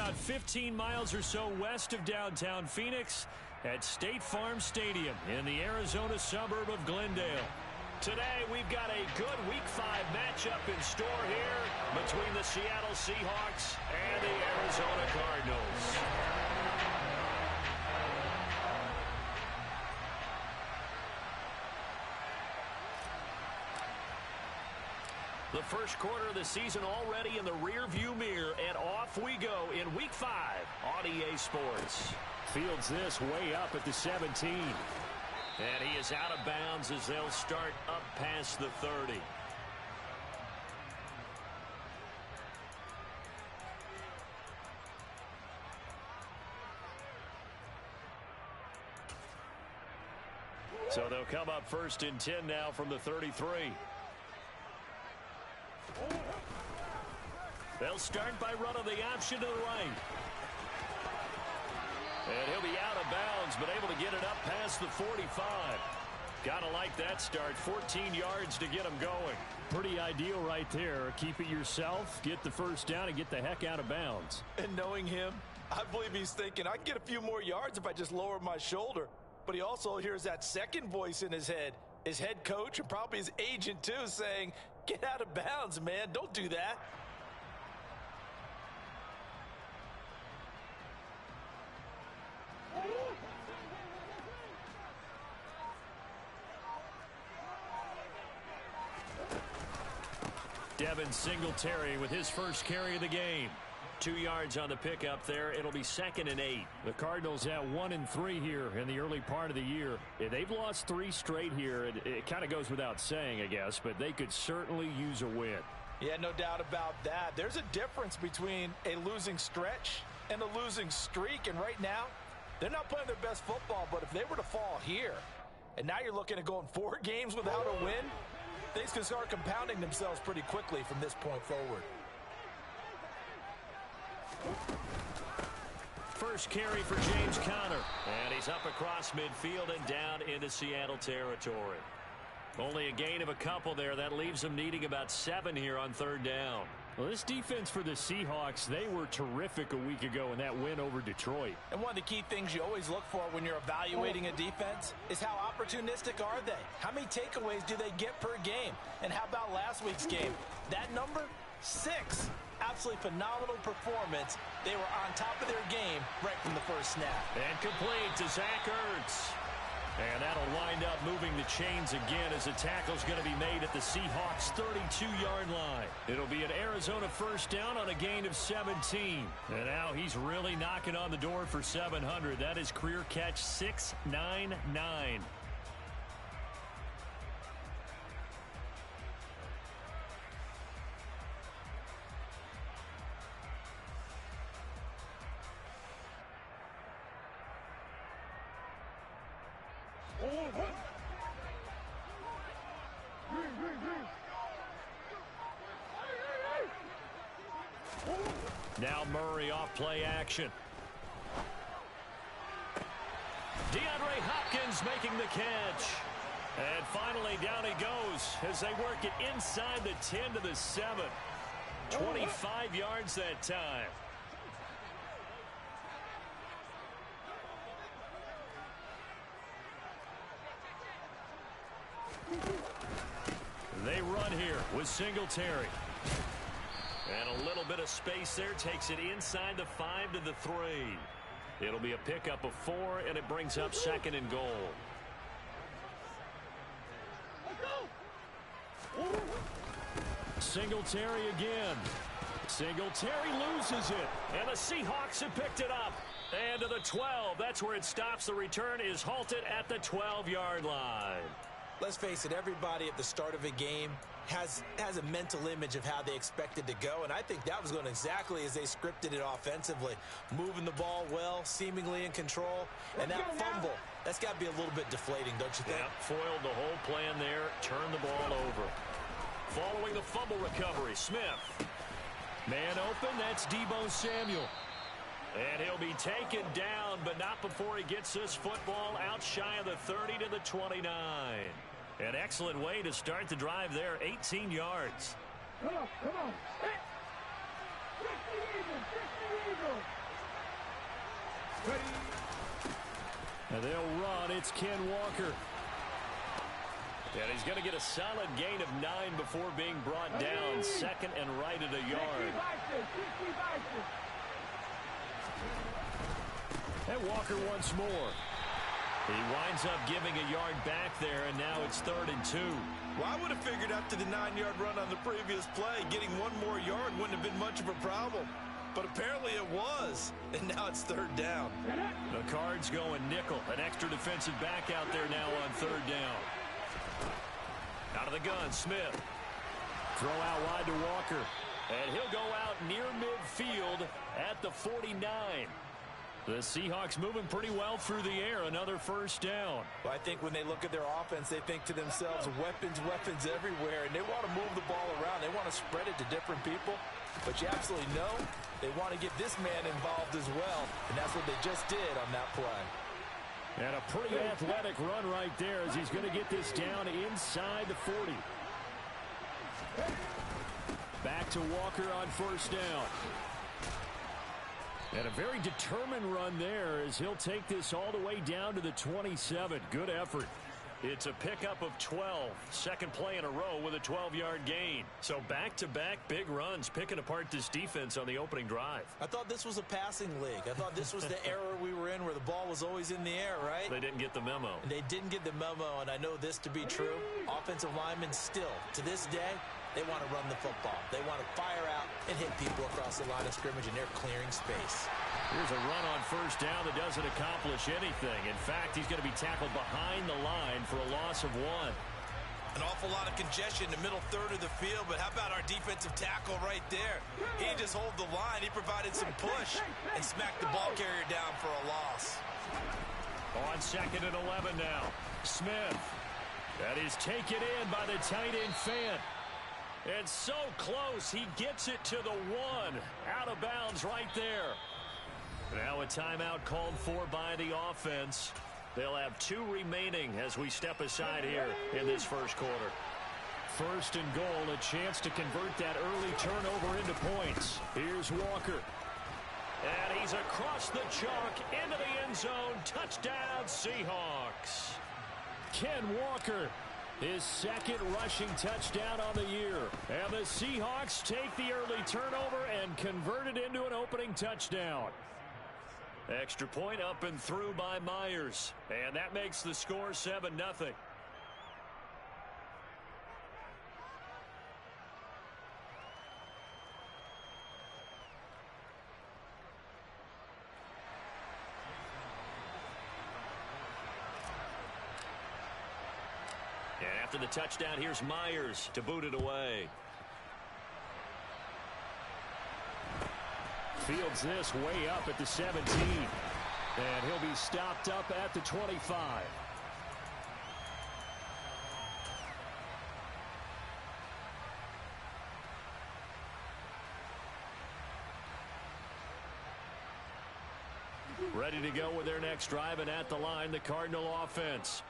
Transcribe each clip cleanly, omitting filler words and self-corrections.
about 15 miles or so west of downtown Phoenix at State Farm Stadium in the Arizona suburb of Glendale. Today, we've got a good Week 5 matchup in store here between the Seattle Seahawks and the Arizona Cardinals. The first quarter of the season already in the rearview mirror, and off we go in Week 5 on EA Sports. Fields this way up at the 17. And he is out of bounds as they'll start up past the 30. So they'll come up first and 10 now from the 33. They'll start by running the option to the right. And he'll be out of bounds, but able to get it up past the 45. Gotta like that start. 14 yards to get him going. Pretty ideal right there. Keep it yourself, get the first down, and get the heck out of bounds. And knowing him, I believe he's thinking, I can get a few more yards if I just lower my shoulder. But he also hears that second voice in his head. His head coach and probably his agent, too, saying, get out of bounds, man. Don't do that. Devin Singletary with his first carry of the game. 2 yards on the pickup there. It'll be 2nd and 8. The Cardinals at 1-3 here in the early part of the year. They've lost 3 straight here. It kind of goes without saying, I guess, but they could certainly use a win. Yeah, no doubt about that. There's a difference between a losing stretch and a losing streak, and right now, they're not playing their best football, but if they were to fall here, and now you're looking at going 4 games without a win, things can start compounding themselves pretty quickly from this point forward. First carry for James Conner. And he's up across midfield and down into Seattle territory. Only a gain of a couple there. That leaves them needing about 7 here on 3rd down. Well, this defense for the Seahawks, they were terrific a week ago in that win over Detroit. And one of the key things you always look for when you're evaluating a defense is how opportunistic are they? How many takeaways do they get per game? And how about last week's game? That number? 6. Absolutely phenomenal performance. They were on top of their game right from the first snap. And complete to Zach Ertz. And that'll wind up moving the chains again as the tackle's going to be made at the Seahawks' 32-yard line. It'll be an Arizona first down on a gain of 17. And now he's really knocking on the door for 700. That is career catch 699. Now Murray off play action. DeAndre Hopkins making the catch. And finally down he goes as they work it inside the 10 to the 7. 25 yards that time. They run here with Singletary. And a little bit of space there takes it inside the 5 to the 3. It'll be a pickup of 4, and it brings up 2nd and goal. Singletary again. Singletary loses it, and the Seahawks have picked it up. And to the 12, that's where it stops. The return is halted at the 12-yard line. Let's face it, everybody at the start of a game has a mental image of how they expected to go, and I think that was going exactly as they scripted it offensively. Moving the ball well, seemingly in control, and that fumble, that's got to be a little bit deflating, don't you think? Yeah, foiled the whole plan there, turned the ball over. Following the fumble recovery, Smith. Man open, that's Deebo Samuel. And he'll be taken down, but not before he gets this football out shy of the 30 to the 29. An excellent way to start the drive there, 18 yards. Come on, come on. Hit the Eagles, hit the Eagles. And they'll run. It's Ken Walker. And he's going to get a solid gain of 9 before being brought down. Second and right at a yard. And Walker once more. He winds up giving a yard back there, and now it's 3rd and 2. Well, I would have figured after the 9-yard run on the previous play, getting one more yard wouldn't have been much of a problem. But apparently it was, and now it's 3rd down. The Cards going nickel. An extra defensive back out there now on 3rd down. Out of the gun, Smith. Throw out wide to Walker. And he'll go out near midfield at the 49. The Seahawks moving pretty well through the air. Another 1st down. Well, I think when they look at their offense, they think to themselves, weapons, weapons everywhere. And they want to move the ball around. They want to spread it to different people. But you absolutely know they want to get this man involved as well. And that's what they just did on that play. And a pretty athletic run right there as he's going to get this down inside the 40. Back to Walker on 1st down. And a very determined run there as he'll take this all the way down to the 27. Good effort. It's a pickup of 12. Second play in a row with a 12-yard gain. So back-to-back big runs, picking apart this defense on the opening drive. I thought this was a passing league. I thought this was the era we were in where the ball was always in the air, right? They didn't get the memo. And they didn't get the memo, and I know this to be true. Offensive linemen still, to this day, they want to run the football. They want to fire out and hit people across the line of scrimmage, and they're clearing space. Here's a run on 1st down that doesn't accomplish anything. In fact, he's going to be tackled behind the line for a loss of 1. An awful lot of congestion in the middle third of the field, but how about our defensive tackle right there? He didn't just hold the line. He provided some push and smacked the ball carrier down for a loss. On 2nd and 11 now. Smith. That is taken in by the tight end Fant. And so close, he gets it to the 1. Out of bounds right there. Now a timeout called for by the offense. They'll have 2 remaining as we step aside here in this 1st quarter. 1st and goal, a chance to convert that early turnover into points. Here's Walker. And he's across the chalk into the end zone. Touchdown, Seahawks. Ken Walker, his 2nd rushing touchdown on the year. And the Seahawks take the early turnover and convert it into an opening touchdown. Extra point up and through by Myers. And that makes the score 7-0. And after the touchdown, here's Myers to boot it away. Fields this way up at the 17. And he'll be stopped up at the 25. Ready to go with their next drive, and at the line, the Cardinal offense.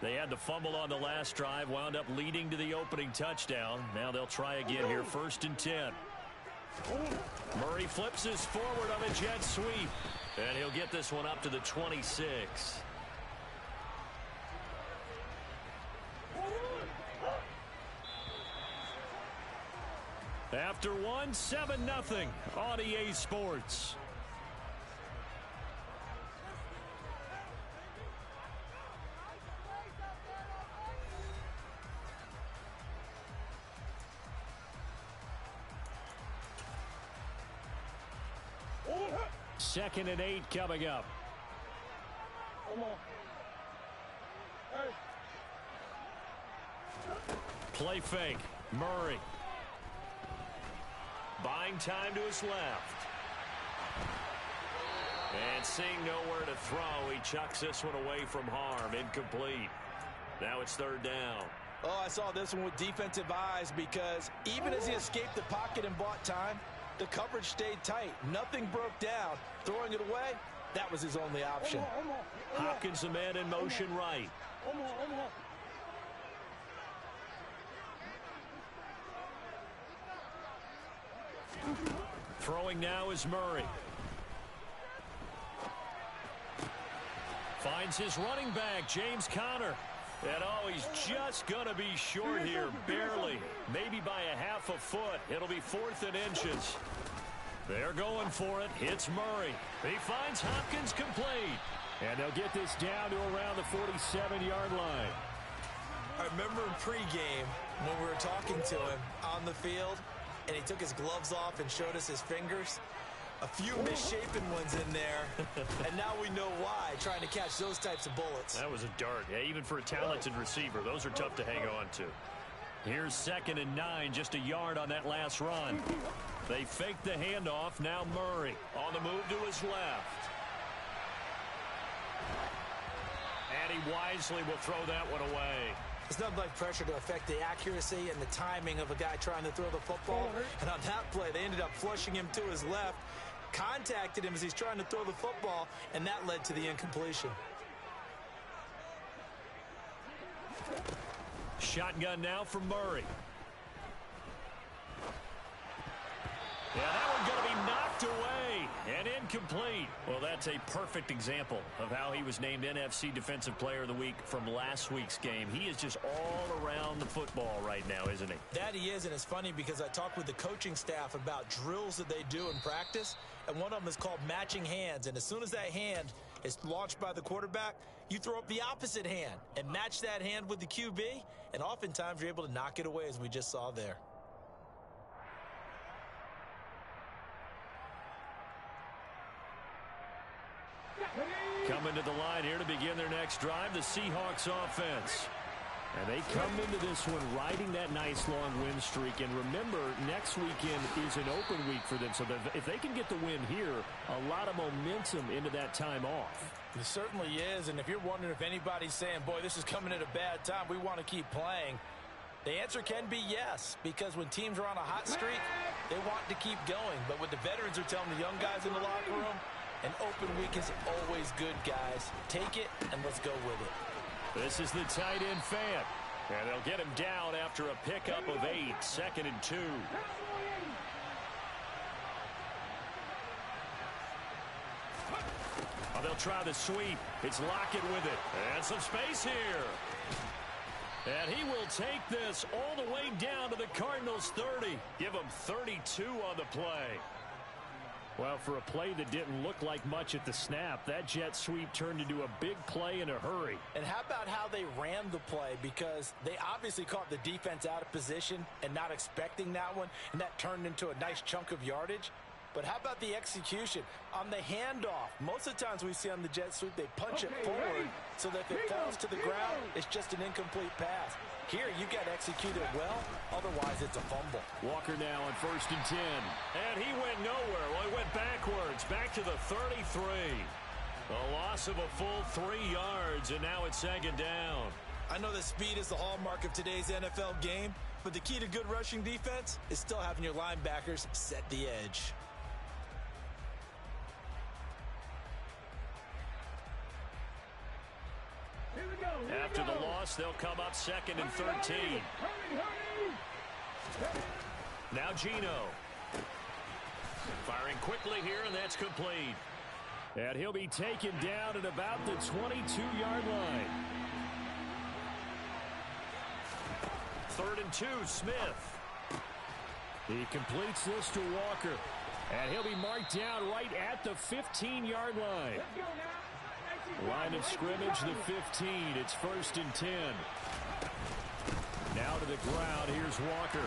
They had the fumble on the last drive, wound up leading to the opening touchdown. Now they'll try again here, 1st and 10. Murray flips this forward on a jet sweep. And he'll get this one up to the 26. After 1, 7-0 on EA Sports. Second and 8 coming up. Play fake. Murray. Buying time to his left. And seeing nowhere to throw, he chucks this one away from harm. Incomplete. Now it's 3rd down. Oh, I saw this one with defensive eyes because even as he escaped the pocket and bought time, the coverage stayed tight. Nothing broke down. Throwing it away, that was his only option. Hopkins, the man in motion right. Throwing now is Murray. Finds his running back, James Conner. And oh, he's just going to be short here, barely. Maybe by a half a foot. It'll be 4th and inches. They're going for it. Hits Murray. He finds Hopkins complete. And they'll get this down to around the 47-yard line. I remember in pregame when we were talking to him on the field, and he took his gloves off and showed us his fingers. A few misshapen ones in there, and now we know why, trying to catch those types of bullets. That was a dart. Yeah, even for a talented receiver, those are tough to hang on to. Here's 2nd and 9, just a yard on that last run. They fake the handoff. Now Murray on the move to his left. And he wisely will throw that one away. It's nothing like pressure to affect the accuracy and the timing of a guy trying to throw the football. And on that play, they ended up flushing him to his left, contacted him as he's trying to throw the football, and that led to the incompletion. Shotgun now for Murray. Yeah, that one's going to be knocked away and incomplete. Well, that's a perfect example of how he was named NFC Defensive Player of the Week from last week's game. He is just all around the football right now, isn't he? That he is, and it's funny because I talked with the coaching staff about drills that they do in practice, and one of them is called matching hands. And as soon as that hand is launched by the quarterback, you throw up the opposite hand and match that hand with the QB, and oftentimes you're able to knock it away, as we just saw there. Coming to the line here to begin their next drive, the Seahawks offense. And they come into this one riding that nice long win streak. And remember, next weekend is an open week for them. So if they can get the win here, a lot of momentum into that time off. It certainly is. And if you're wondering if anybody's saying, boy, this is coming at a bad time, we want to keep playing, the answer can be yes. Because when teams are on a hot streak, they want to keep going. But what the veterans are telling the young guys in the locker room, an open week is always good, guys. Take it, and let's go with it. This is the tight end Fant. And they'll get him down after a pickup of 8, 2nd and 2. Oh, they'll try the sweep. It's Lockett with it. And some space here. And he will take this all the way down to the Cardinals' 30. Give him 32 on the play. Well, for a play that didn't look like much at the snap, that jet sweep turned into a big play in a hurry. And how about how they ran the play? Because they obviously caught the defense out of position and not expecting that one, and that turned into a nice chunk of yardage. But how about the execution? On the handoff, most of the times we see on the jet sweep, they punch it forward so that if it falls to the ground, it's just an incomplete pass. Here, you got executed well, otherwise it's a fumble. Walker now on 1st and 10. And he went nowhere. Well, he went backwards, back to the 33. A loss of a full 3 yards, and now it's 2nd down. I know that speed is the hallmark of today's NFL game, but the key to good rushing defense is still having your linebackers set the edge. After the loss, they'll come up 2nd and 13. Now Geno. Firing quickly here, and that's complete. And he'll be taken down at about the 22-yard line. 3rd and 2, Smith. He completes this to Walker. And he'll be marked down right at the 15-yard line. Line of scrimmage, the 15. It's 1st and 10. Now to the ground. Here's Walker.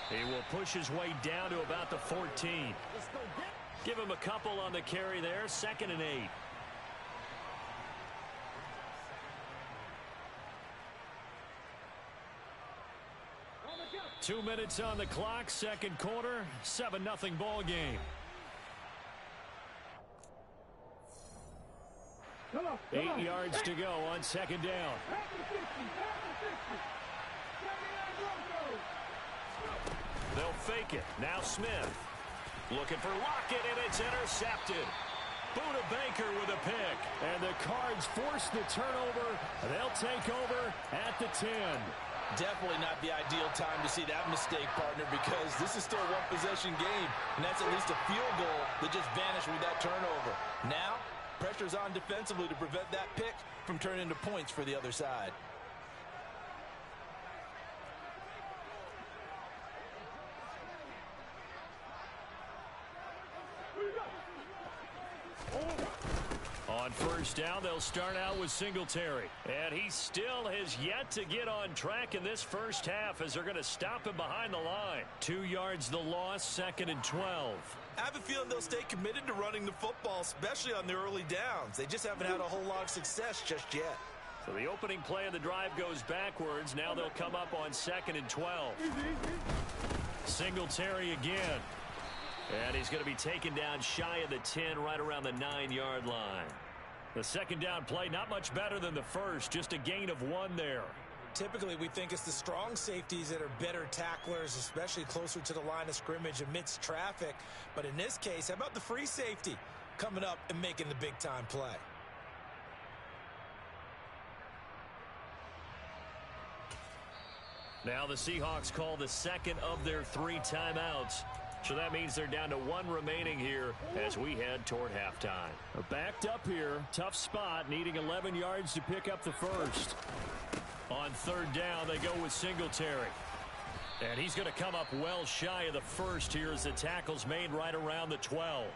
He will push his way down to about the 14. Give him a couple on the carry there. 2nd and 8. Two minutes on the clock. Second quarter. 7-0 ball game. 8 yards to go on 2nd down. They'll fake it. Now Smith. Looking for Lockett, and it's intercepted. Buda Baker with a pick. And the Cards force the turnover. They'll take over at the 10. Definitely not the ideal time to see that mistake, partner, because this is still a one-possession game, and that's at least a field goal that just vanished with that turnover. Now, Pressure's on defensively to prevent that pick from turning into points for the other side. On first down, they'll start out with Singletary. And he still has yet to get on track in this first half as they're going to stop him behind the line. 2 yards the loss, 2nd and 12. I have a feeling they'll stay committed to running the football, especially on the early downs. They just haven't had a whole lot of success just yet. So the opening play of the drive goes backwards. Now they'll come up on 2nd and 12. Singletary again. And he's going to be taken down shy of the 10, right around the 9-yard line. The second down play, not much better than the first, just a gain of 1 there. Typically, we think it's the strong safeties that are better tacklers, especially closer to the line of scrimmage amidst traffic. But in this case, how about the free safety coming up and making the big-time play? Now the Seahawks call the second of their 3 timeouts. So that means they're down to 1 remaining here as we head toward halftime. Backed up here, tough spot, needing 11 yards to pick up the first. On third down, they go with Singletary. And he's going to come up well shy of the first here as the tackle's made right around the 12.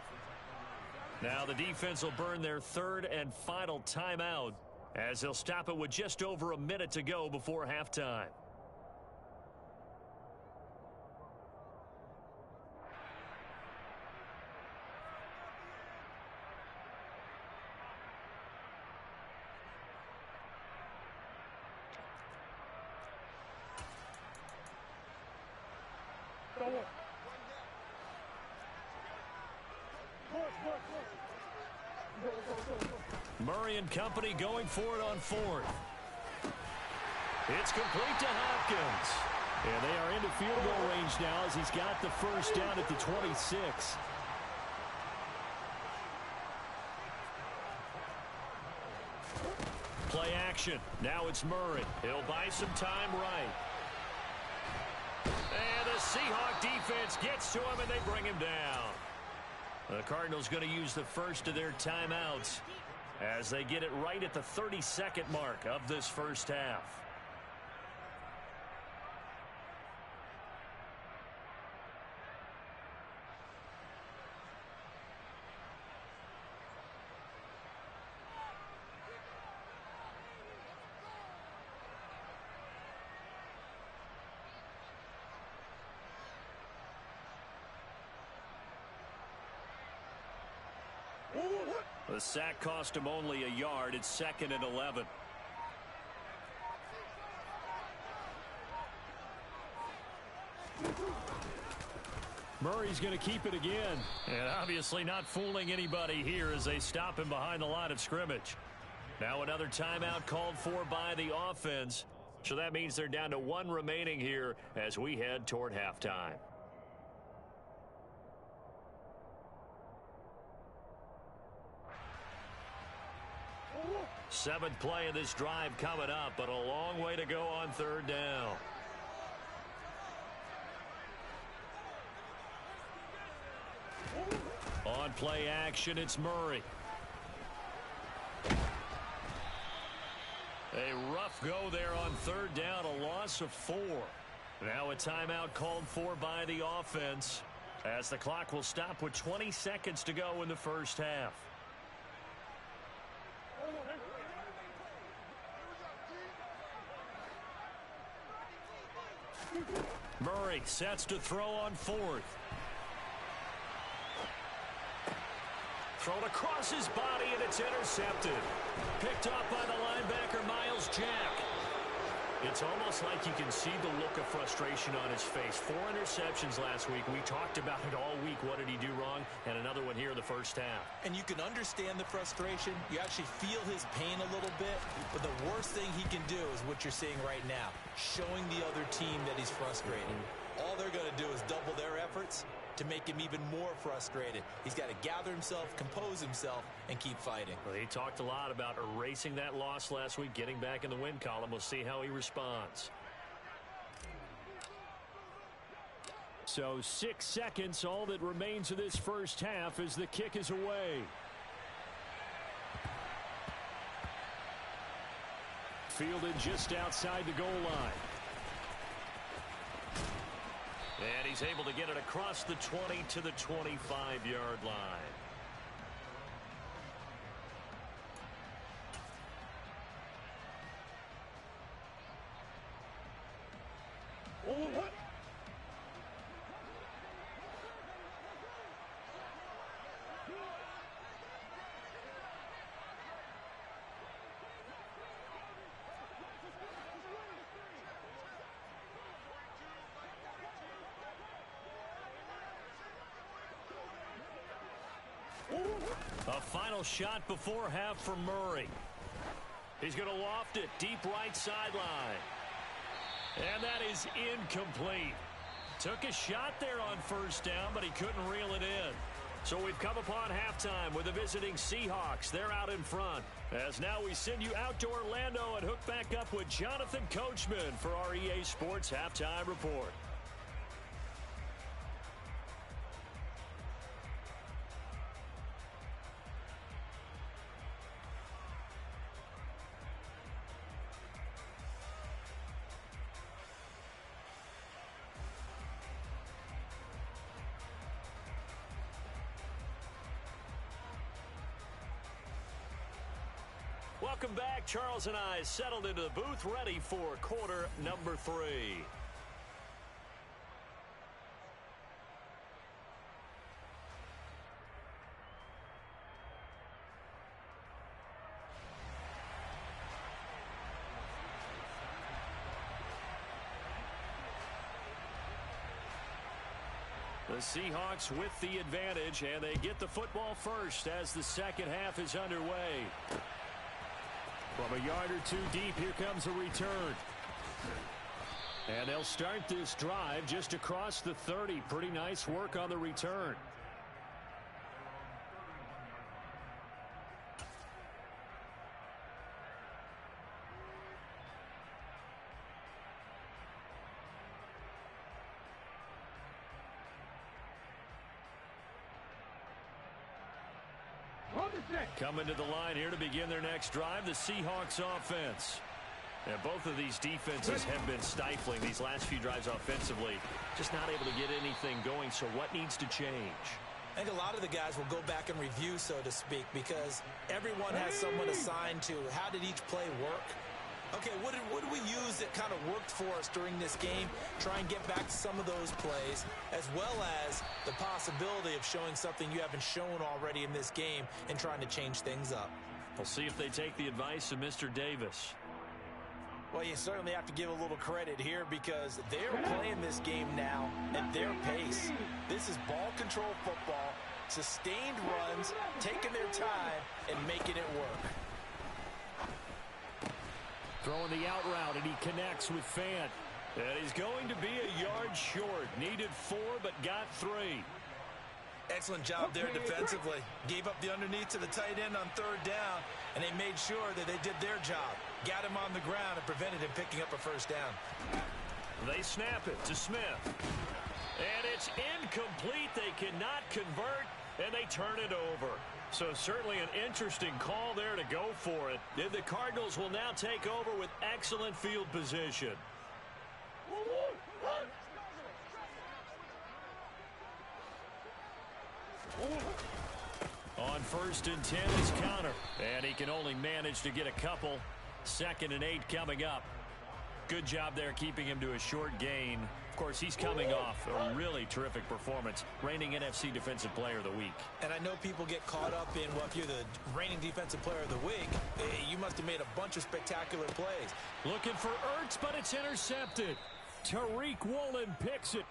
Now the defense will burn their 3rd and final timeout as they'll stop it with just over a minute to go before halftime. Murray and company going for it on 4th. It's complete to Hopkins. And they are into field goal range now as he's got the first down at the 26. Play action. Now it's Murray. He'll buy some time right. And the Seahawk defense gets to him and they bring him down. The Cardinals going to use the first of their timeouts as they get it right at the 32nd mark of this first half. The sack cost him only a yard. It's 2nd and 11. Murray's going to keep it again. And obviously not fooling anybody here as they stop him behind the line of scrimmage. Now another timeout called for by the offense. So that means they're down to 1 remaining here as we head toward halftime. Seventh play of this drive coming up, but a long way to go on third down. On play action, it's Murray. A rough go there on third down, a loss of 4. Now a timeout called for by the offense as the clock will stop with 20 seconds to go in the first half. Murray sets to throw on 4th. Thrown across his body, and it's intercepted. Picked up by the linebacker, Miles Jack. It's almost like you can see the look of frustration on his face. 4 interceptions last week. We talked about it all week. What did he do wrong? And another one here in the first half. And you can understand the frustration. You actually feel his pain a little bit. But the worst thing he can do is what you're seeing right now, showing the other team that he's frustrated. All they're going to do is double their efforts to make him even more frustrated. He's got to gather himself, compose himself, and keep fighting. Well, he talked a lot about erasing that loss last week, getting back in the win column. We'll see how he responds. So 6 seconds, all that remains of this first half as the kick is away. fielded just outside the goal line. And he's able to get it across the 20 to the 25-yard line. A final shot before half for Murray. He's going to loft it deep right sideline. And that is incomplete. Took a shot there on first down, but he couldn't reel it in. So we've come upon halftime with the visiting Seahawks. They're out in front. As now we send you out to Orlando and hook back up with Jonathan Coachman for our EA Sports Halftime Report. Welcome back. Charles and I settled into the booth, ready for quarter number 3. The Seahawks with the advantage, and they get the football first as the second half is underway. From a yard or two deep, here comes a return. And they'll start this drive just across the 30. Pretty nice work on the return. Coming to the line here to begin their next drive, the Seahawks offense. And both of these defenses have been stifling these last few drives offensively. Just not able to get anything going, so what needs to change? I think a lot of the guys will go back and review, so to speak, because everyone has someone assigned to how did each play work. Okay, what did we use that kind of worked for us during this game? Try and get back to some of those plays, as well as the possibility of showing something you haven't shown already in this game and trying to change things up. We'll see if they take the advice of Mr. Davis. Well, you certainly have to give a little credit here because they're playing this game now at their pace. This is ball control football, sustained runs, taking their time, and making it work. Throwing the out route, and he connects with Fant. And he's going to be a yard short. Needed 4, but got 3. Excellent job there defensively. Gave up the underneath to the tight end on third down, and they made sure that they did their job. Got him on the ground and prevented him picking up a first down. They snap it to Smith. And it's incomplete. They cannot convert, and they turn it over. So certainly an interesting call there to go for it. The Cardinals will now take over with excellent field position. On 1st and 10 is Connor. And he can only manage to get a couple. 2nd and 8 coming up. Good job there keeping him to a short gain. Of course, he's coming off a really terrific performance, reigning NFC Defensive Player of the Week. And I know people get caught up in, well, if you're the reigning Defensive Player of the Week, you must have made a bunch of spectacular plays. Looking for Ertz, but it's intercepted. Tariq Woolen picks it.